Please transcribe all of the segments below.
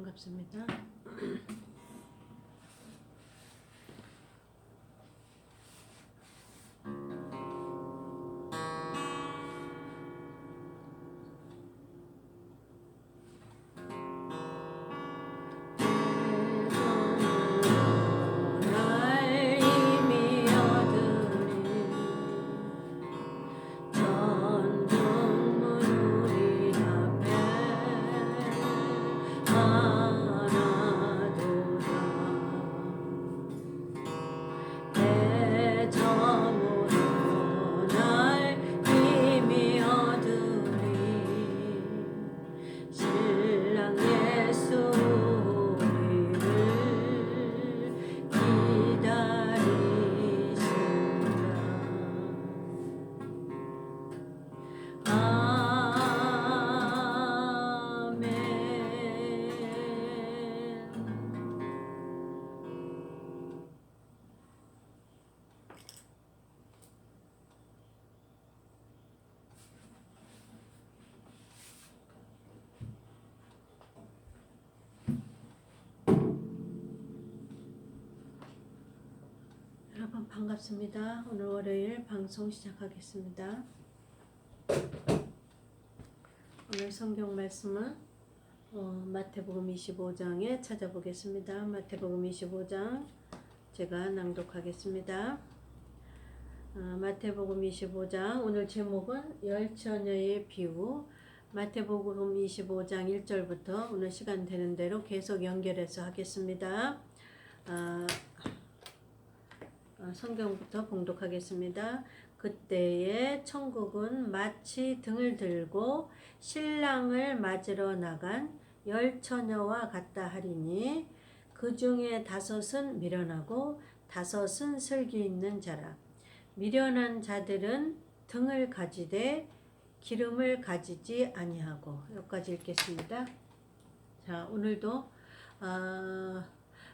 반갑습니다. 여러분 반갑습니다. 오늘 월요일 방송 시작하겠습니다. 오늘 성경 말씀은 마태복음 25장에 찾아보겠습니다. 마태복음 25장 제가 낭독하겠습니다. 마태복음 25장 오늘 제목은 열처녀의 비유. 마태복음 25장 1절부터 오늘 시간 되는 대로 계속 연결해서 하겠습니다. 성경부터 봉독하겠습니다. 그때에 천국은 마치 등을 들고 신랑을 맞으러 나간 열처녀와 같다 하리니 그 중에 5은 미련하고 5은 슬기 있는 자라. 미련한 자들은 등을 가지되 기름을 가지지 아니하고. 여기까지 읽겠습니다. 자, 오늘도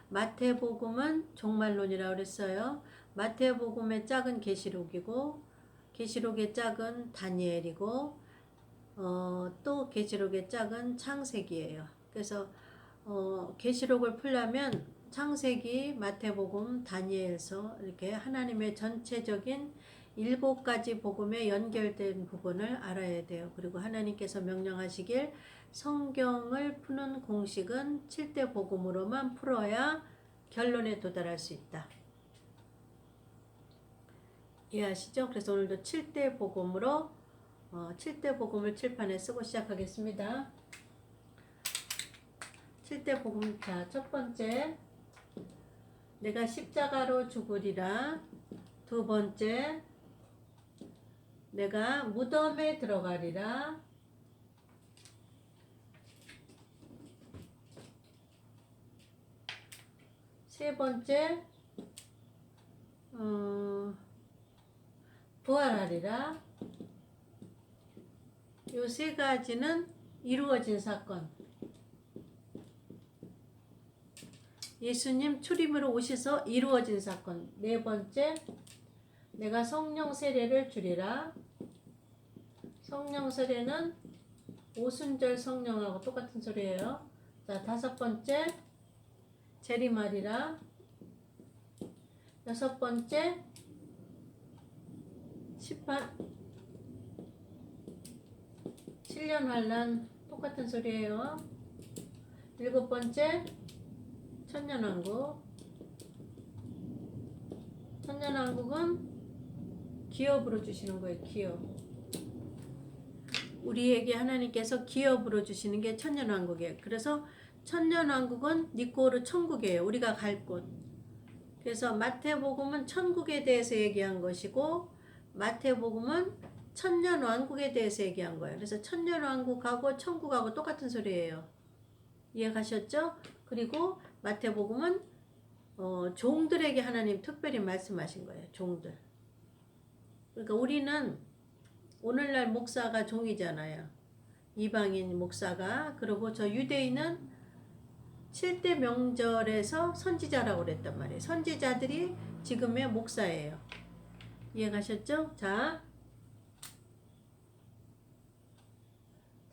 마태복음은 종말론이라고 그랬어요. 마태복음의 짝은 계시록이고 계시록의 짝은 다니엘이고 또 계시록의 짝은 창세기예요. 그래서 계시록을 풀려면 창세기, 마태복음, 다니엘서 이렇게 하나님의 전체적인 7가지 복음에 연결된 부분을 알아야 돼요. 그리고 하나님께서 명령하시길 성경을 푸는 공식은 7대 복음으로만 풀어야 결론에 도달할 수 있다. 이해하시죠? 그래서 오늘도 7대 복음으로 7대 복음을 칠판에 쓰고 시작하겠습니다. 7대 복음. 자, 첫 번째, 내가 십자가로 죽으리라. 두 번째, 내가 무덤에 들어가리라. 세 번째, 부활하리라. 요 3가지는 이루어진 사건. 예수님 출임으로 오셔서 이루어진 사건. 네 번째, 내가 성령 세례를 주리라. 성령 세례는 오순절 성령하고 똑같은 소리예요. 자, 5번째, 재림하리라. 6번째, 7년 환난 똑같은 소리예요. 7번째, 천년왕국. 천년왕국은 기업으로 주시는 거예요. 기업. 우리에게 하나님께서 기업으로 주시는 게 천년왕국이에요. 그래서 천년왕국은 니꼬르 천국이에요. 우리가 갈 곳. 그래서 마태복음은 천국에 대해서 얘기한 것이고 마태복음은 천년왕국에 대해서 얘기한 거예요. 그래서 천년왕국하고 천국하고 똑같은 소리예요. 이해가셨죠? 그리고 마태복음은 종들에게 하나님 특별히 말씀하신 거예요. 종들. 그러니까 우리는 오늘날 목사가 종이잖아요. 이방인 목사가. 그리고 저 유대인은 7대 명절에서 선지자라고 그랬단 말이에요. 선지자들이 지금의 목사예요. 이해가셨죠? 자,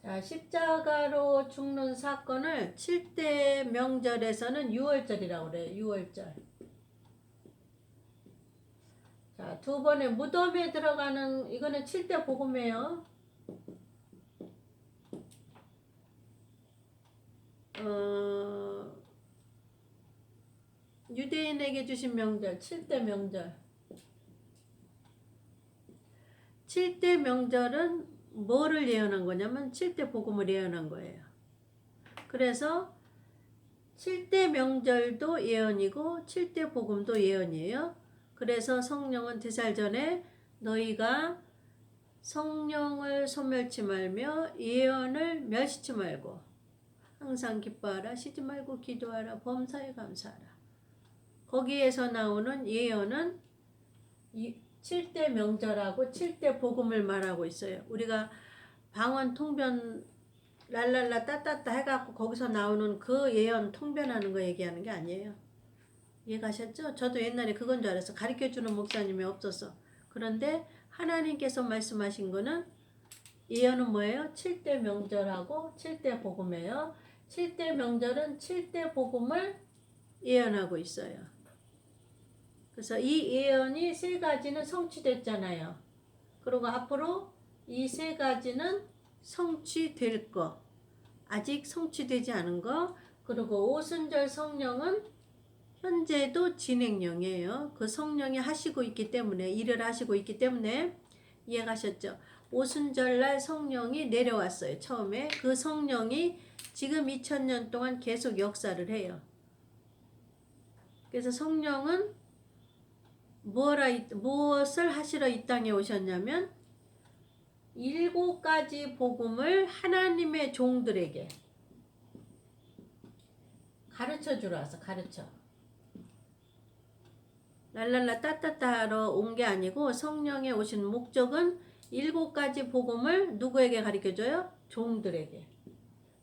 자, 십자가로 죽는 사건을 7대 명절에서는 6월절이라고 그래요. 6월절. 자, 두 번에 무덤에 들어가는, 이거는 7대 복음이에요. 유대인에게 주신 명절, 7대 명절. 7대 명절은 뭐를 예언한 거냐면 7대 복음을 예언한 거예요. 그래서 7대 명절도 예언이고 7대 복음도 예언이에요. 그래서 성령은 3살 전에 너희가 성령을 소멸치 말며 예언을 멸시치 말고 항상 기뻐하라, 쉬지 말고 기도하라, 범사에 감사하라. 거기에서 나오는 예언은 7대 명절하고 7대 복음을 말하고 있어요. 우리가 방언 통변 랄랄라 따따따 해갖고 거기서 나오는 그 예언 통변하는 거 얘기하는 게 아니에요. 이해가셨죠? 저도 옛날에 그건 줄 알았어. 가르쳐주는 목사님이 없어서. 그런데 하나님께서 말씀하신 거는 예언은 뭐예요? 7대 명절하고 7대 복음이에요. 7대 명절은 7대 복음을 예언하고 있어요. 그래서 이 예언이 3가지는 성취됐잖아요. 그리고 앞으로 이 3가지는 성취될 거, 아직 성취되지 않은 거, 그리고 오순절 성령은 현재도 진행형이에요. 그 성령이 하시고 있기 때문에, 일을 하시고 있기 때문에, 이해가셨죠? 오순절날 성령이 내려왔어요. 처음에 그 성령이 지금 2000년 동안 계속 역사를 해요. 그래서 성령은 무엇을 하시러 이 땅에 오셨냐면 7가지 복음을 하나님의 종들에게 가르쳐 주러 왔어. 가르쳐. 랄랄라 따따따하러 온 게 아니고 성령에 오신 목적은 7가지 복음을 누구에게 가르쳐줘요? 종들에게.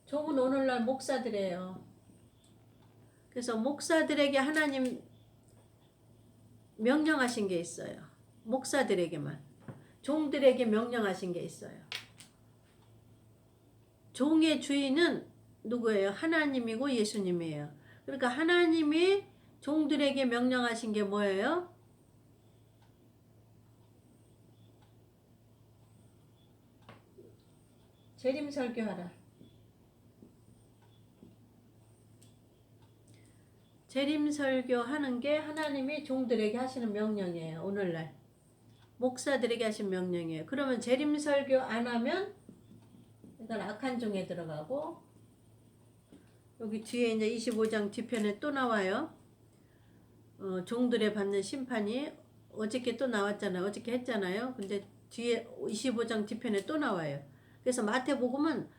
종은 오늘날 목사들이에요. 그래서 목사들에게 하나님 명령하신 게 있어요. 목사들에게만. 종들에게 명령하신 게 있어요. 종의 주인은 누구예요? 하나님이고 예수님이에요. 그러니까 하나님이 종들에게 명령하신 게 뭐예요? 재림 설교하라. 재림 설교하는 게 하나님이 종들에게 하시는 명령이에요. 오늘날 목사들에게 하신 명령이에요. 그러면 재림 설교 안 하면 일단 악한 종에 들어가고, 여기 뒤에 이제 25장 뒤편에 또 나와요. 종들의 받는 심판이 어저께 또 나왔잖아요. 어저께 했잖아요. 근데 뒤에 25장 뒤편에 또 나와요. 그래서 마태복음은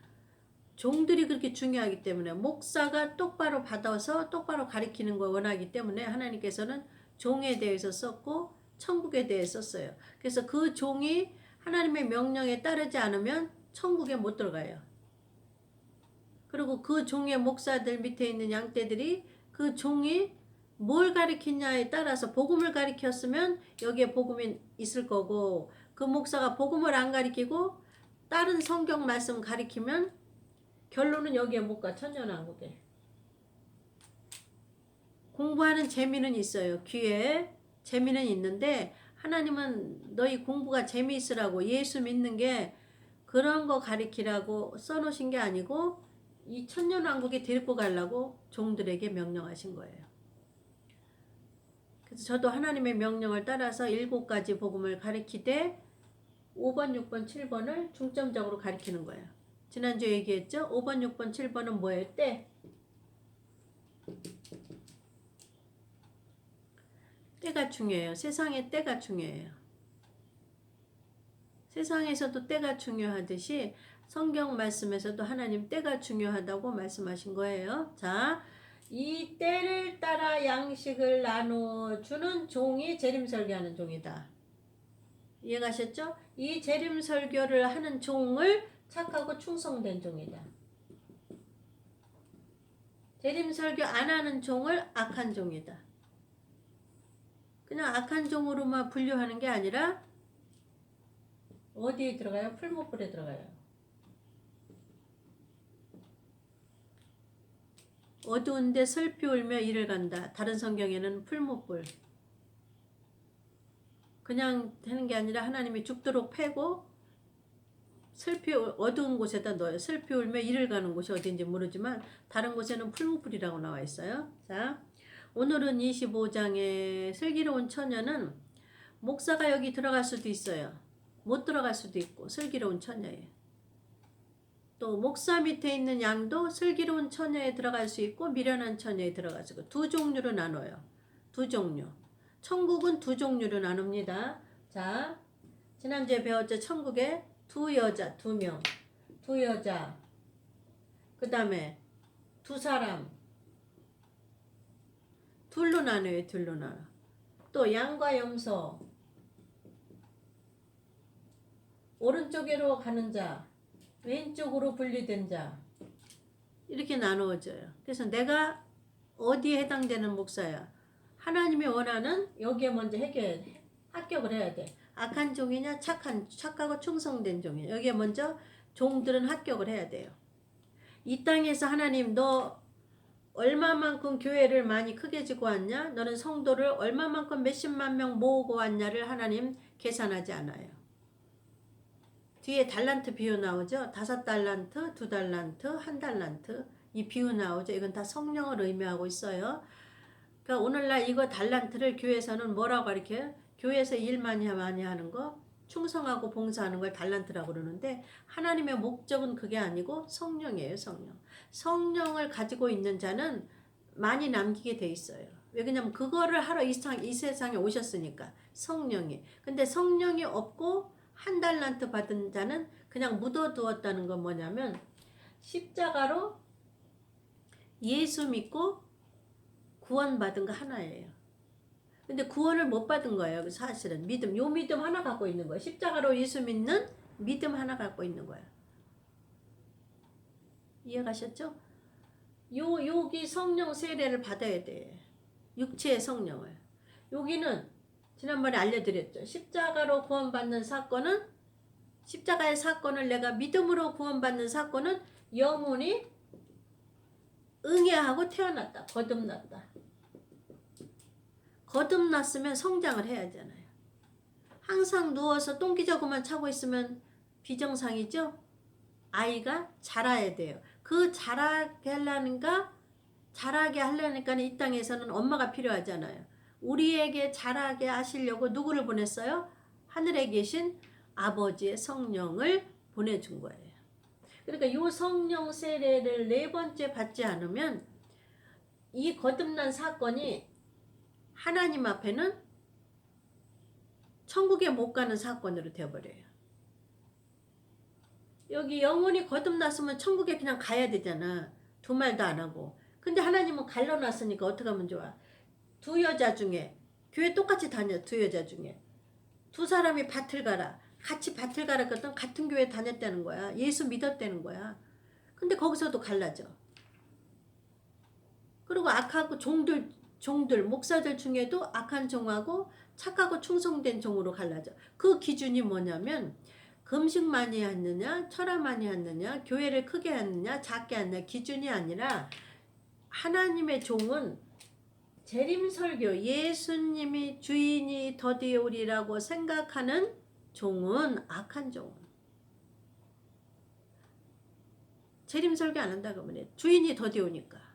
종들이 그렇게 중요하기 때문에 목사가 똑바로 받아서 똑바로 가리키는 걸 원하기 때문에 하나님께서는 종에 대해서 썼고 천국에 대해서 썼어요. 그래서 그 종이 하나님의 명령에 따르지 않으면 천국에 못 들어가요. 그리고 그 종의 목사들 밑에 있는 양떼들이 그 종이 뭘 가리키냐에 따라서 복음을 가리켰으면 여기에 복음이 있을 거고, 그 목사가 복음을 안 가리키고 다른 성경 말씀 가리키면 결론은 여기에 못 가. 천년왕국에. 공부하는 재미는 있어요. 귀에 재미는 있는데 하나님은 너희 공부가 재미있으라고, 예수 믿는 게 그런 거 가리키라고 써놓으신 게 아니고 이 천년왕국에 데리고 가려고 종들에게 명령하신 거예요. 그래서 저도 하나님의 명령을 따라서 7가지 복음을 가리키되 5번, 6번, 7번을 중점적으로 가리키는 거예요. 지난주에 얘기했죠? 5번, 6번, 7번은 뭐예요? 때. 때가 중요해요. 세상의 때가 중요해요. 세상에서도 때가 중요하듯이 성경 말씀에서도 하나님 때가 중요하다고 말씀하신 거예요. 자, 이 때를 따라 양식을 나눠주는 종이 재림설교하는 종이다. 이해가셨죠? 이 재림설교를 하는 종을 착하고 충성된 종이다. 재림설교 안 하는 종을 악한 종이다. 그냥 악한 종으로만 분류하는 게 아니라 어디에 들어가요? 풀무불에 들어가요. 어두운데 슬피 울며 이를 간다. 다른 성경에는 풀무불. 그냥 되는 게 아니라 하나님이 죽도록 패고 슬피 어두운 곳에다 넣어요. 슬피 울며 이를 가는 곳이 어딘지 모르지만 다른 곳에는 풀무불이라고 나와 있어요. 자, 오늘은 25장의 슬기로운 처녀는 목사가 여기 들어갈 수도 있어요. 못 들어갈 수도 있고 슬기로운 처녀예요. 또 목사 밑에 있는 양도 슬기로운 처녀에 들어갈 수 있고 미련한 처녀에 들어갈 수 있고 두 종류로 나눠요. 두 종류. 천국은 두 종류로 나눕니다. 자, 지난주에 배웠죠. 천국에 두 여자, 두 명. 두 여자. 그 다음에 두 사람. 둘로 나눠요. 둘로 나눠. 또 양과 염소. 오른쪽으로 가는 자. 왼쪽으로 분리된 자. 이렇게 나누어져요. 그래서 내가 어디에 해당되는 목사야. 하나님이 원하는 여기에 먼저 합격을 해야 돼. 악한 종이냐 착하고 충성된 종이냐. 여기에 먼저 종들은 합격을 해야 돼요. 이 땅에서 하나님 너 얼마만큼 교회를 많이 크게 지고 왔냐? 너는 성도를 얼마만큼 몇십만 명 모으고 왔냐를 하나님 계산하지 않아요. 뒤에 달란트 비유 나오죠. 5달란트, 2달란트, 1달란트 이 비유 나오죠. 이건 다 성령을 의미하고 있어요. 그러니까 오늘날 이거 달란트를 교회에서는 뭐라고 가르쳐요? 교회에서 일 많이 하는 거, 충성하고 봉사하는 걸 달란트라고 그러는데 하나님의 목적은 그게 아니고 성령이에요. 성령. 성령을 가지고 있는 자는 많이 남기게 돼 있어요. 왜냐면 그거를 하러 이 세상에 오셨으니까 성령이. 근데 성령이 없고 1달란트 받은 자는 그냥 묻어두었다는 건 뭐냐면 십자가로 예수 믿고 구원받은 거 하나예요. 근데 구원을 못 받은 거예요. 사실은 믿음, 요 믿음 하나 갖고 있는 거예요. 십자가로 예수 믿는 믿음 하나 갖고 있는 거예요. 이해가셨죠? 여기 성령 세례를 받아야 돼. 육체의 성령을. 여기는 지난번에 알려드렸죠. 십자가로 구원받는 사건은 십자가의 사건을 내가 믿음으로 구원받는 사건은 영혼이 응애하고 태어났다. 거듭났다. 거듭났으면 성장을 해야 하잖아요. 항상 누워서 똥기저귀만 차고 있으면 비정상이죠? 아이가 자라야 돼요. 그 자라게 하려니까 이 땅에서는 엄마가 필요하잖아요. 우리에게 자라게 하시려고 누구를 보냈어요? 하늘에 계신 아버지의 성령을 보내준 거예요. 그러니까 이 성령 세례를 4번째 받지 않으면 이 거듭난 사건이 하나님 앞에는 천국에 못 가는 사건으로 되어버려요. 여기 영혼이 거듭났으면 천국에 그냥 가야 되잖아. 두 말도 안 하고. 근데 하나님은 갈라놨으니까 어떻게 하면 좋아? 두 여자 중에 교회 똑같이 다녀. 두 여자 중에 두 사람이 밭을 가라. 같이 밭을 가라거든. 같은 교회 다녔다는 거야. 예수 믿었다는 거야. 근데 거기서도 갈라져. 그리고 악하고 종들 목사들 중에도 악한 종하고 착하고 충성된 종으로 갈라져. 그 기준이 뭐냐면 금식 많이 했느냐, 철학 많이 했느냐, 교회를 크게 했느냐, 작게 했느냐 기준이 아니라 하나님의 종은 재림설교, 예수님이 주인이 더디오리라고 생각하는 종은 악한 종은 재림설교 안 한다고 그러면 주인이 더디오니까.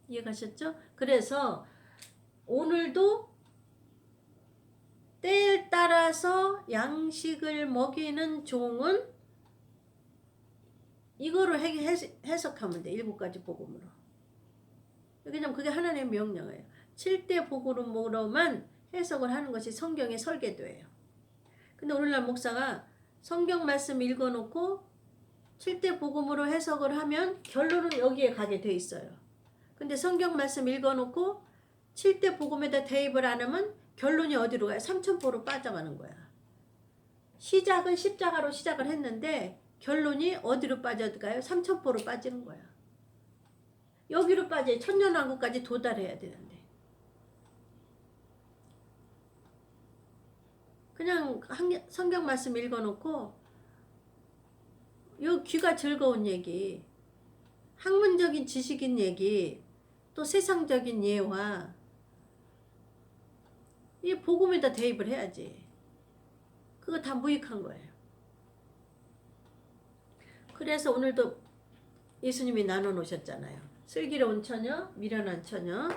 이해가셨죠? 그래서 오늘도 때에 따라서 양식을 먹이는 종은 이거로 해석하면 돼. 7가지 복음으로. 왜냐면 그게 하나님의 명령이에요. 7대 복음으로만 해석을 하는 것이 성경의 설계도예요. 근데 오늘날 목사가 성경 말씀 읽어놓고 7대 복음으로 해석을 하면 결론은 여기에 가게 돼 있어요. 근데 성경 말씀 읽어놓고 7대 복음에다 대입을 안 하면 결론이 어디로 가요? 삼천포로 빠져가는 거야. 시작은 십자가로 시작을 했는데 결론이 어디로 빠져가요? 삼천포로 빠지는 거야. 여기로 빠져 천년왕국까지 도달해야 되는데 그냥 성경 말씀 읽어놓고 요 귀가 즐거운 얘기 학문적인 지식인 얘기, 또 세상적인 예와 이 복음에다 대입을 해야지. 그거 다 무익한 거예요. 그래서 오늘도 예수님이 나눠 놓으셨잖아요. 슬기로운 처녀, 미련한 처녀.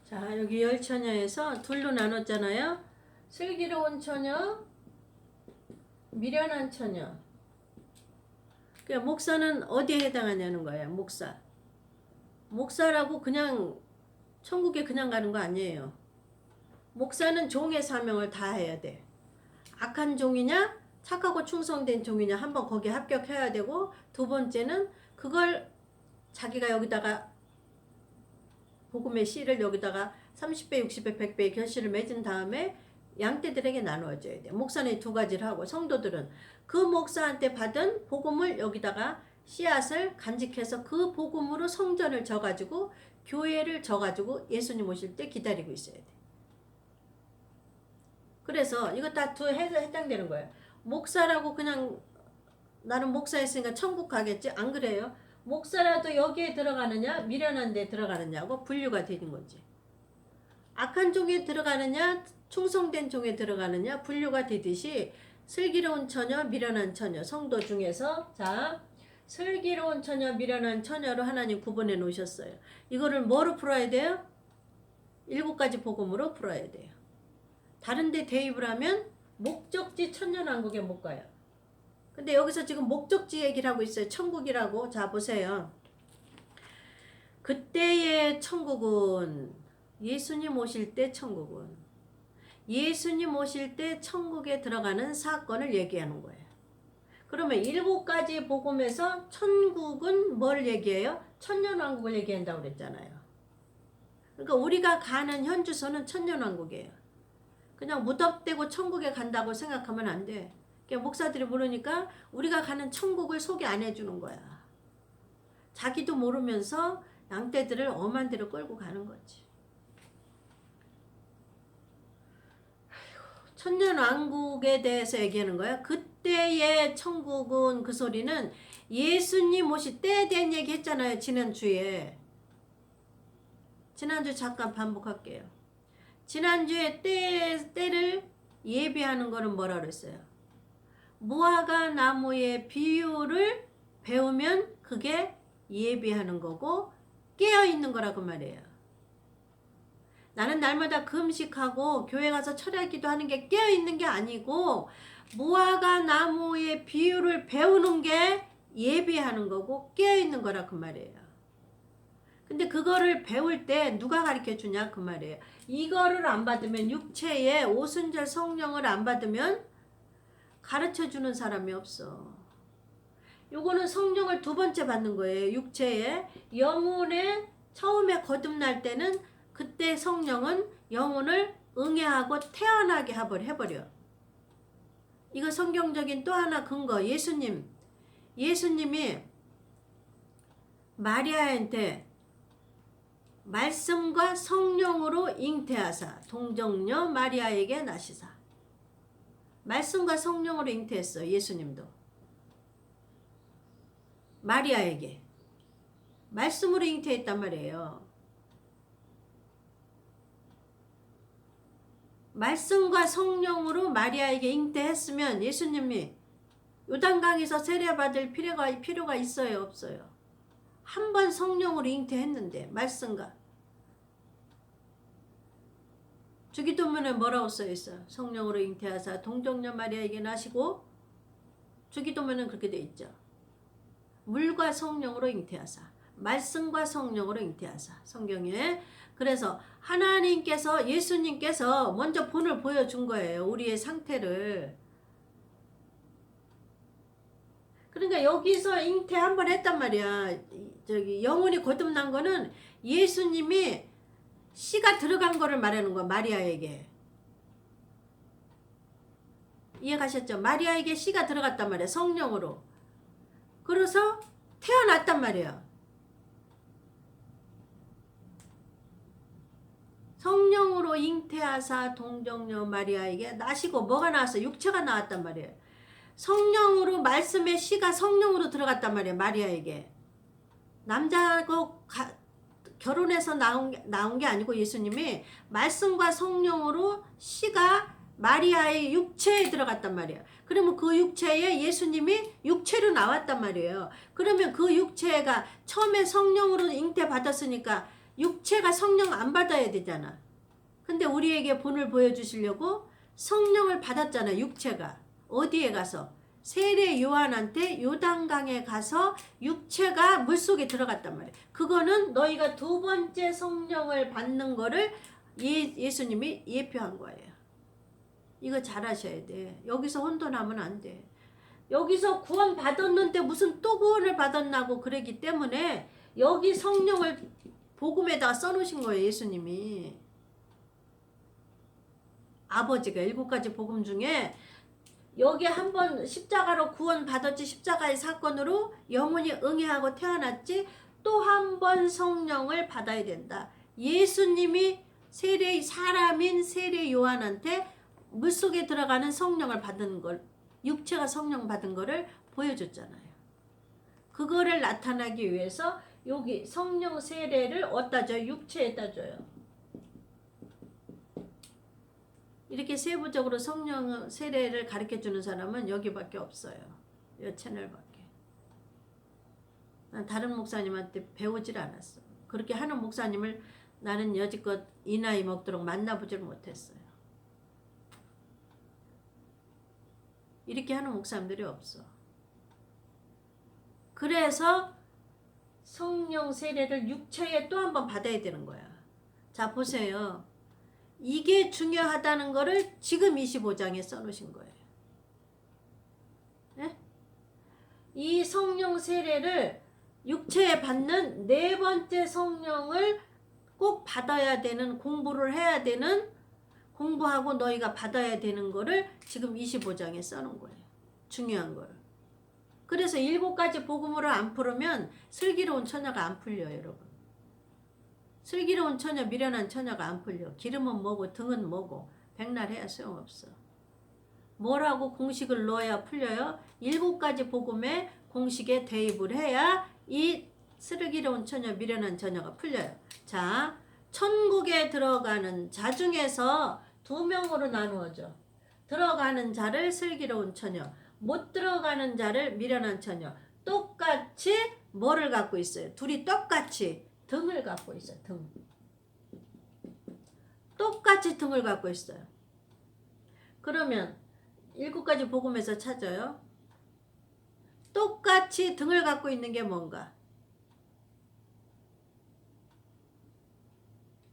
자, 여기 열 처녀에서 둘로 나눴잖아요. 슬기로운 처녀, 미련한 처녀. 그러니까 목사는 어디에 해당하냐는 거예요. 목사. 목사라고 그냥 천국에 그냥 가는 거 아니에요. 목사는 종의 사명을 다 해야 돼. 악한 종이냐, 착하고 충성된 종이냐 한번 거기에 합격해야 되고, 두 번째는 그걸 자기가 여기다가 복음의 씨를 여기다가 30배, 60배, 100배의 결실을 맺은 다음에 양떼들에게 나누어줘야 돼. 목사는 두 가지를 하고, 성도들은 그 목사한테 받은 복음을 여기다가 씨앗을 간직해서 그 복음으로 성전을 져가지고 교회를 져가지고 예수님 오실 때 기다리고 있어야 돼. 그래서 이거 다 두 해당되는 거예요. 목사라고 그냥 나는 목사였으니까 천국 가겠지? 안 그래요. 목사라도 여기에 들어가느냐, 미련한 데 들어가느냐고 분류가 되는 거지. 악한 종에 들어가느냐, 충성된 종에 들어가느냐 분류가 되듯이 슬기로운 처녀, 미련한 처녀, 성도 중에서 자, 슬기로운 처녀, 미련한 처녀로 하나님 구분해 놓으셨어요. 이거를 뭐로 풀어야 돼요? 7가지 복음으로 풀어야 돼요. 다른 데 대입을 하면 목적지 천년왕국에 못 가요. 근데 여기서 지금 목적지 얘기를 하고 있어요. 천국이라고. 자, 보세요. 그때의 천국은 예수님 오실 때 천국은 예수님 오실 때 천국에 들어가는 사건을 얘기하는 거예요. 그러면 7가지 복음에서 천국은 뭘 얘기해요? 천년왕국을 얘기한다고 그랬잖아요. 그러니까 우리가 가는 현 주소는 천년왕국이에요. 그냥 무덤되고 천국에 간다고 생각하면 안 돼. 목사들이 모르니까 우리가 가는 천국을 소개 안 해주는 거야. 자기도 모르면서 양떼들을 엄한 데로 끌고 가는 거지. 천년왕국에 대해서 얘기하는 거야. 그때의 천국은 그 소리는 예수님 오실 때에 대한 얘기 했잖아요. 지난주에. 지난주 잠깐 반복할게요. 지난주에 때를 예비하는 거는 뭐라 그랬어요? 무화과 나무의 비유를 배우면 그게 예비하는 거고 깨어있는 거라고 말이에요. 나는 날마다 금식하고 교회 가서 철야기도 하는 게 깨어있는 게 아니고 무화과 나무의 비유를 배우는 게 예비하는 거고 깨어있는 거라 그 말이에요. 근데 그거를 배울 때 누가 가르쳐 주냐 그 말이에요. 이거를 안 받으면 육체의 오순절 성령을 안 받으면 가르쳐 주는 사람이 없어. 요거는 성령을 두 번째 받는 거예요. 육체에. 영혼에 처음에 거듭날 때는 그때 성령은 영혼을 응애하고 태어나게 해버려. 이거 성경적인 또 하나 근거. 예수님이 마리아한테 말씀과 성령으로 잉태하사 동정녀 마리아에게 나시사. 말씀과 성령으로 잉태했어. 예수님도. 마리아에게. 말씀으로 잉태했단 말이에요. 말씀과 성령으로 마리아에게 잉태했으면 예수님이 요단강에서 세례받을 필요가 있어요? 없어요? 한 번 성령으로 잉태했는데 말씀과. 주기도문에 뭐라고 써있어요? 성령으로 잉태하사 동정녀 마리아에게 나시고. 주기도문은 그렇게 돼 있죠. 물과 성령으로 잉태하사. 말씀과 성령으로 잉태하사. 성경에. 그래서 하나님께서 예수님께서 먼저 본을 보여준 거예요. 우리의 상태를. 그러니까 여기서 잉태 한번 했단 말이야. 저기 영혼이 거듭난 거는 예수님이 씨가 들어간 거를 말하는 거야. 마리아에게. 이해가셨죠? 마리아에게 씨가 들어갔단 말이야. 성령으로. 그래서 태어났단 말이야. 성령으로 잉태하사 동정녀 마리아에게 나시고 뭐가 나왔어? 육체가 나왔단 말이에요. 성령으로 말씀의 씨가 성령으로 들어갔단 말이에요. 마리아에게. 남자하고 결혼해서 나온 게 아니고 예수님이 말씀과 성령으로 씨가 마리아의 육체에 들어갔단 말이에요. 그러면 그 육체에 예수님이 육체로 나왔단 말이에요. 그러면 그 육체가 처음에 성령으로 잉태받았으니까 육체가 성령 안 받아야 되잖아. 근데 우리에게 본을 보여주시려고 성령을 받았잖아. 육체가. 어디에 가서? 세례 요한한테 요단강에 가서 육체가 물속에 들어갔단 말이에요. 그거는 너희가 두 번째 성령을 받는 거를 예수님이 예표한 거예요. 이거 잘 하셔야 돼. 여기서 혼돈하면 안 돼. 여기서 구원 받았는데 무슨 또 구원을 받았나고 그러기 때문에 여기 성령을 복음에다가 써놓으신 거예요. 예수님이. 아버지가 7가지 복음 중에 여기 한번 십자가로 구원 받았지. 십자가의 사건으로 영혼이 응애하고 태어났지. 또 한 번 성령을 받아야 된다. 예수님이 사람인 세례 요한한테 물속에 들어가는 성령을 받은 걸, 육체가 성령 받은 거를 보여줬잖아요. 그거를 나타나기 위해서 여기 성령 세례를 어디다 줘요? 육체에다 줘요. 이렇게 세부적으로 성령 세례를 가르쳐주는 사람은 여기밖에 없어요. 이 채널밖에. 난 다른 목사님한테 배우질 않았어. 그렇게 하는 목사님을 나는 여지껏 이 나이 먹도록 만나보질 못했어요. 이렇게 하는 목사님들이 없어. 그래서 성령 세례를 육체에 또 한 번 받아야 되는 거야. 자, 보세요. 이게 중요하다는 거를 지금 25장에 써놓으신 거예요. 네? 이 성령 세례를 육체에 받는 4번째 성령을 꼭 받아야 되는, 공부를 해야 되는, 공부하고 너희가 받아야 되는 거를 지금 25장에 써놓은 거예요. 중요한 거를. 그래서 7가지 복음으로 안 풀으면 슬기로운 처녀가 안 풀려요, 여러분. 슬기로운 처녀, 미련한 처녀가 안 풀려. 기름은 뭐고 등은 뭐고 백날 해야 소용없어. 뭐라고 공식을 넣어야 풀려요? 7가지 복음에 공식에 대입을 해야 이 슬기로운 처녀, 미련한 처녀가 풀려요. 자, 천국에 들어가는 자 중에서 2명으로 나누어져. 들어가는 자를 슬기로운 처녀, 못 들어가는 자를 미련한 처녀. 똑같이 뭐를 갖고 있어요? 둘이 똑같이 등을 갖고 있어요. 등. 똑같이 등을 갖고 있어요. 그러면 7가지 복음에서 찾아요. 똑같이 등을 갖고 있는 게 뭔가?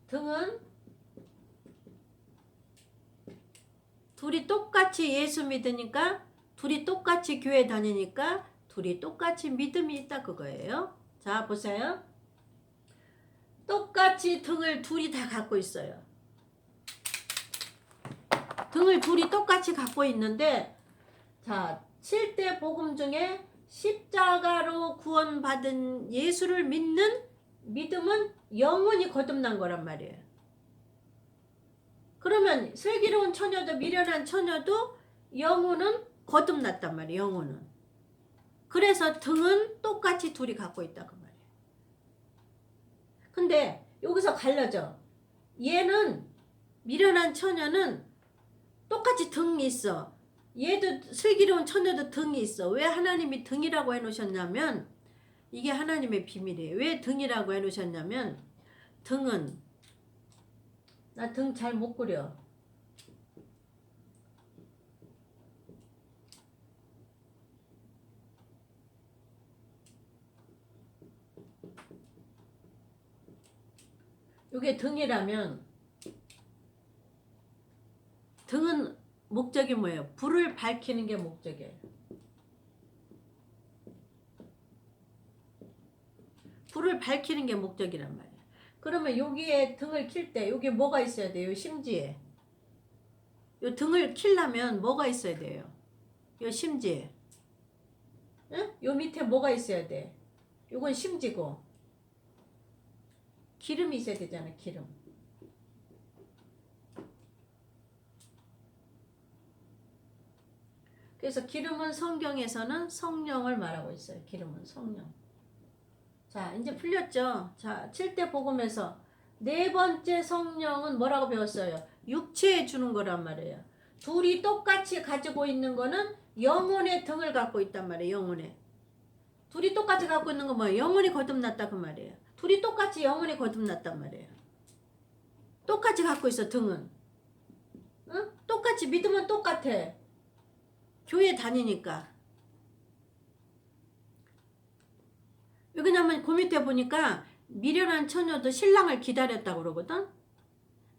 등은 둘이 똑같이 예수 믿으니까, 둘이 똑같이 교회 다니니까 둘이 똑같이 믿음이 있다 그거예요. 자, 보세요. 똑같이 등을 둘이 다 갖고 있어요. 등을 둘이 똑같이 갖고 있는데, 자, 7대 복음 중에 십자가로 구원받은 예수를 믿는 믿음은 영원히 거듭난 거란 말이에요. 그러면 슬기로운 처녀도 미련한 처녀도 영혼은 거듭났단 말이에요. 영혼은. 그래서 등은 똑같이 둘이 갖고 있다 그 말이에요. 근데 여기서 갈라져. 얘는, 미련한 처녀는 똑같이 등이 있어. 얘도 슬기로운 처녀도 등이 있어. 왜 하나님이 등이라고 해놓으셨냐면, 이게 하나님의 비밀이에요. 왜 등이라고 해놓으셨냐면, 등은, 나 등 잘 못 그려. 이게 등이라면 등은 목적이 뭐예요? 불을 밝히는 게 목적이에요. 불을 밝히는 게 목적이란 말이에요. 그러면 여기에 등을 킬 때 여기 뭐가 있어야 돼요? 요 심지에. 요 등을 킬려면 뭐가 있어야 돼요? 요 심지에. 응? 요 밑에 뭐가 있어야 돼? 요건 심지고. 기름이 있어야 되잖아, 기름. 그래서 기름은 성경에서는 성령을 말하고 있어요. 기름은 성령. 자, 이제 풀렸죠? 자, 7대 복음에서 네 번째 성령은 뭐라고 배웠어요? 육체에 주는 거란 말이에요. 둘이 똑같이 가지고 있는 거는 영혼의 등을 갖고 있단 말이에요. 영혼의. 둘이 똑같이 갖고 있는 건 뭐예요? 영혼이 거듭났다 그 말이에요. 둘이 똑같이 영혼이 거듭났단 말이에요. 똑같이 갖고 있어 등은. 응? 똑같이 믿으면 똑같아. 교회 다니니까. 왜냐면 그 밑에 보니까 미련한 처녀도 신랑을 기다렸다고 그러거든.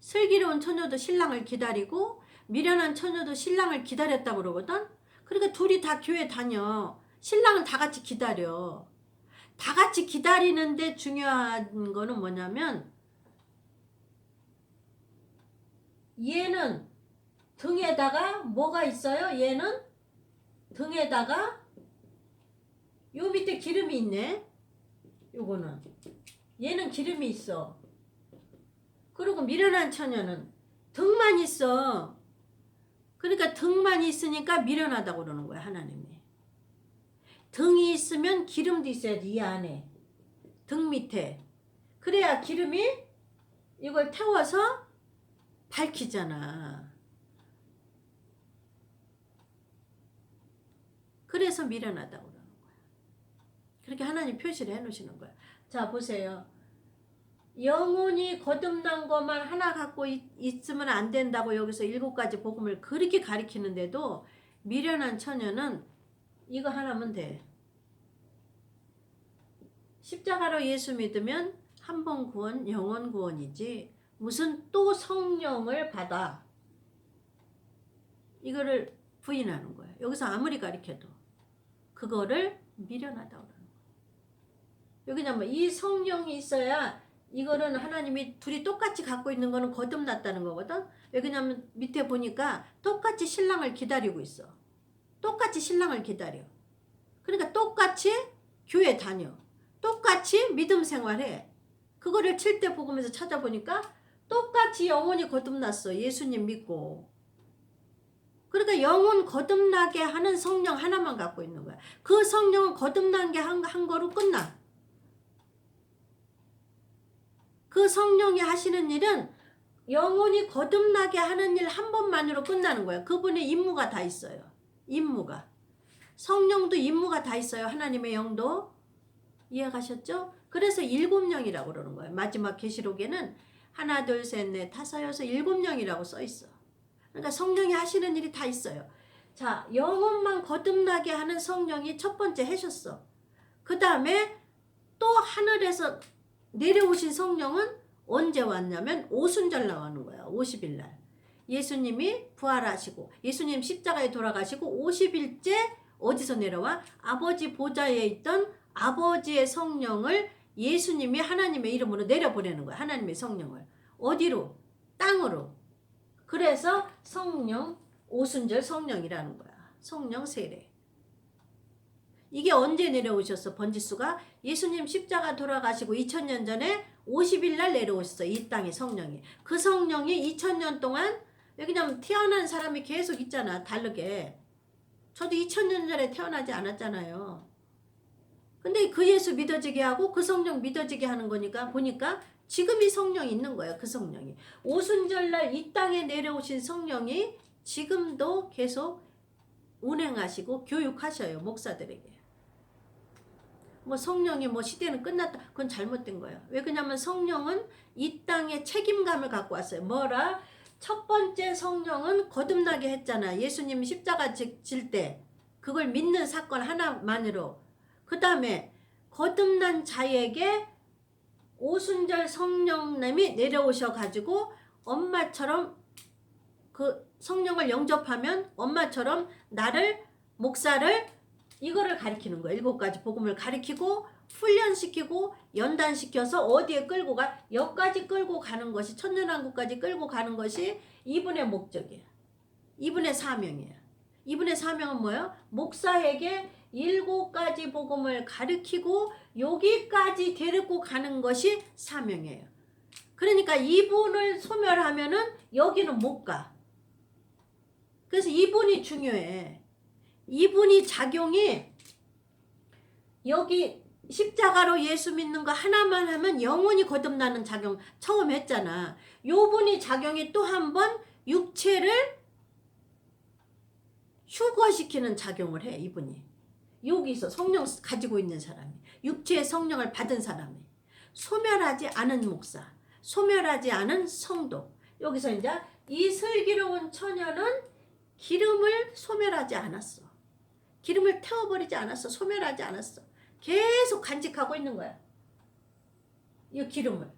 슬기로운 처녀도 신랑을 기다리고 미련한 처녀도 신랑을 기다렸다고 그러거든. 그러니까 둘이 다 교회 다녀. 신랑은 다 같이 기다려. 다 같이 기다리는데 중요한 거는 뭐냐면 얘는 등에다가 뭐가 있어요? 얘는 등에다가 요 밑에 기름이 있네. 요거는 얘는 기름이 있어. 그리고 미련한 처녀는 등만 있어. 그러니까 등만 있으니까 미련하다고 그러는 거야, 하나님이. 등이 있으면 기름도 있어야지, 이 안에. 등 밑에. 그래야 기름이 이걸 태워서 밝히잖아. 그래서 미련하다고 그러는 거야. 그렇게 하나님 표시를 해놓으시는 거야. 자, 보세요. 영혼이 거듭난 것만 하나 갖고 있으면 안 된다고 여기서 7가지 복음을 그렇게 가리키는데도 미련한 처녀는 이거 하나면 돼. 십자가로 예수 믿으면 한 번 구원, 영원 구원이지 무슨 또 성령을 받아. 이거를 부인하는 거야. 여기서 아무리 가리켜도 그거를 미련하다고 그러는 거야. 여기냐면 이 성령이 있어야 이거는 하나님이 둘이 똑같이 갖고 있는 거는 거듭났다는 거거든. 왜냐면 밑에 보니까 똑같이 신랑을 기다리고 있어. 똑같이 신랑을 기다려. 그러니까 똑같이 교회 다녀. 똑같이 믿음 생활해. 그거를 7대 복음에서 찾아보니까 똑같이 영혼이 거듭났어. 예수님 믿고. 그러니까 영혼 거듭나게 하는 성령 하나만 갖고 있는 거야. 그 성령은 거듭난 게 한 거로 끝나. 그 성령이 하시는 일은 영혼이 거듭나게 하는 일 한 번만으로 끝나는 거야. 그분의 임무가 다 있어요. 임무가. 성령도 임무가 다 있어요. 하나님의 영도. 이해가셨죠? 그래서 7영이라고 그러는 거예요. 마지막 계시록에는 하나, 둘, 셋, 넷, 다섯, 여섯, 7영이라고 써 있어. 그러니까 성령이 하시는 일이 다 있어요. 자, 영혼만 거듭나게 하는 성령이 첫 번째 하셨어. 그 다음에 또 하늘에서 내려오신 성령은 언제 왔냐면 오순절 나오는 거야. 50일 날. 예수님이 부활하시고 예수님 십자가에 돌아가시고 50일째 어디서 내려와? 아버지 보좌에 있던 아버지의 성령을 예수님이 하나님의 이름으로 내려보내는 거야. 하나님의 성령을. 어디로? 땅으로. 그래서 성령, 오순절 성령이라는 거야. 성령 세례. 이게 언제 내려오셨어? 번지수가 예수님 십자가 돌아가시고 2000년 전에 50일 날 내려오셨어. 이 땅에 성령이. 그 성령이 2000년 동안 왜냐면 태어난 사람이 계속 있잖아. 다르게. 저도 2000년 전에 태어나지 않았잖아요. 근데 그 예수 믿어지게 하고 그 성령 믿어지게 하는 거니까 보니까 지금 이 성령이 있는 거야. 그 성령이. 오순절날 이 땅에 내려오신 성령이 지금도 계속 운행하시고 교육하셔요. 목사들에게. 뭐 성령이 뭐 시대는 끝났다. 그건 잘못된 거예요. 왜 그러냐면 성령은 이 땅에 책임감을 갖고 왔어요. 뭐라? 첫 번째 성령은 거듭나게 했잖아. 예수님 십자가 질 때. 그걸 믿는 사건 하나만으로. 그 다음에 거듭난 자에게 오순절 성령님이 내려오셔 가지고 엄마처럼 그 성령을 영접하면 엄마처럼 나를 목사를 이거를 가리키는 거예요. 7가지 복음을 가리키고 훈련시키고 연단시켜서 어디에 끌고 가? 여기까지 끌고 가는 것이 천년왕국까지 끌고 가는 것이 이분의 목적이에요. 이분의 사명이에요. 이분의 사명은 뭐예요? 목사에게 7가지 복음을 가르치고 여기까지 데리고 가는 것이 사명이에요. 그러니까 이분을 소멸하면은 여기는 못 가. 그래서 이분이 중요해. 이분이 작용이 여기 십자가로 예수 믿는 거 하나만 하면 영원히 거듭나는 작용 처음 했잖아. 요분이 작용이 또 한 번 육체를 휴거시키는 작용을 해. 이분이 여기서 성령 가지고 있는 사람이, 육체의 성령을 받은 사람이, 소멸하지 않은 목사, 소멸하지 않은 성도. 여기서 이제 이 슬기로운 처녀는 기름을 소멸하지 않았어. 기름을 태워버리지 않았어. 소멸하지 않았어. 계속 간직하고 있는 거야. 이 기름을.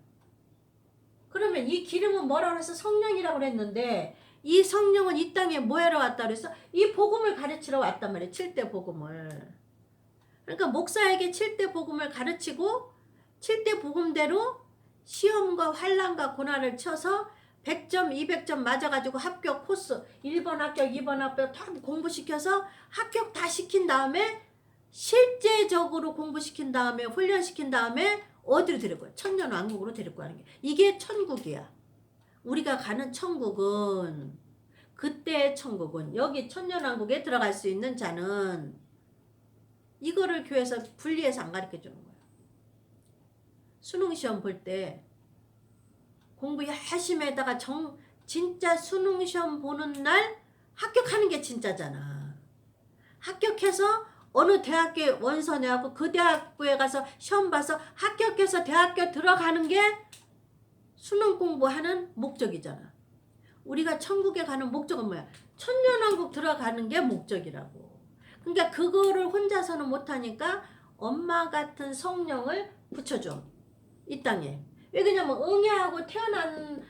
그러면 이 기름은 뭐라고 해서 성령이라고 그랬는데, 이 성령은 이 땅에 뭐 하러 왔다 그래서 이 복음을 가르치러 왔단 말이에요. 7대 복음을. 그러니까 목사에게 7대 복음을 가르치고 7대 복음대로 시험과 환난과 고난을 쳐서 100점, 200점 맞아가지고 합격 코스 1번 합격, 2번 합격 다 공부시켜서 합격 다 시킨 다음에 실제적으로 공부시킨 다음에 훈련시킨 다음에 어디로 데리고 가요? 천년왕국으로 데리고 가는 게 이게 천국이야. 우리가 가는 천국은 그때의 천국은 여기 천년왕국에 들어갈 수 있는 자는 이거를 교회에서 분리해서 안 가르쳐 주는 거야. 수능시험 볼 때 공부 열심히 하다가 진짜 수능시험 보는 날 합격하는 게 진짜잖아. 합격해서 어느 대학교에 원서 내갖고 그 대학교에 가서 시험 봐서 합격해서 대학교 들어가는 게 수능 공부하는 목적이잖아. 우리가 천국에 가는 목적은 뭐야? 천년왕국 들어가는 게 목적이라고. 그러니까 그거를 혼자서는 못하니까 엄마 같은 성령을 붙여줘. 이 땅에. 왜 그러냐면 응애하고 태어난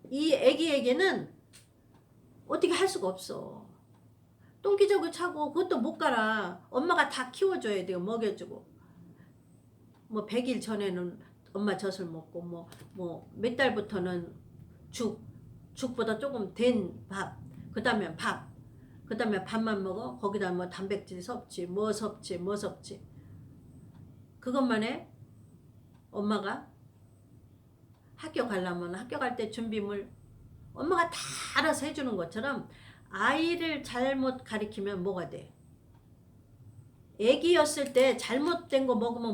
이 애기에게는 어떻게 할 수가 없어. 똥기저귀 차고 그것도 못 가라. 엄마가 다 키워줘야 돼요. 먹여주고. 뭐 100일 전에는 엄마 젖을 먹고 뭐 몇 달부터는 죽보다 조금 된 밥, 그 다음에 밥, 그 다음에 밥만 먹어. 거기다 뭐 단백질 섭취, 뭐 섭취 그것만 해. 엄마가 학교 가려면 학교 갈 때 준비물 엄마가 다 알아서 해주는 것처럼 아이를 잘못 가리키면 뭐가 돼? 애기였을 때 잘못된 거 먹으면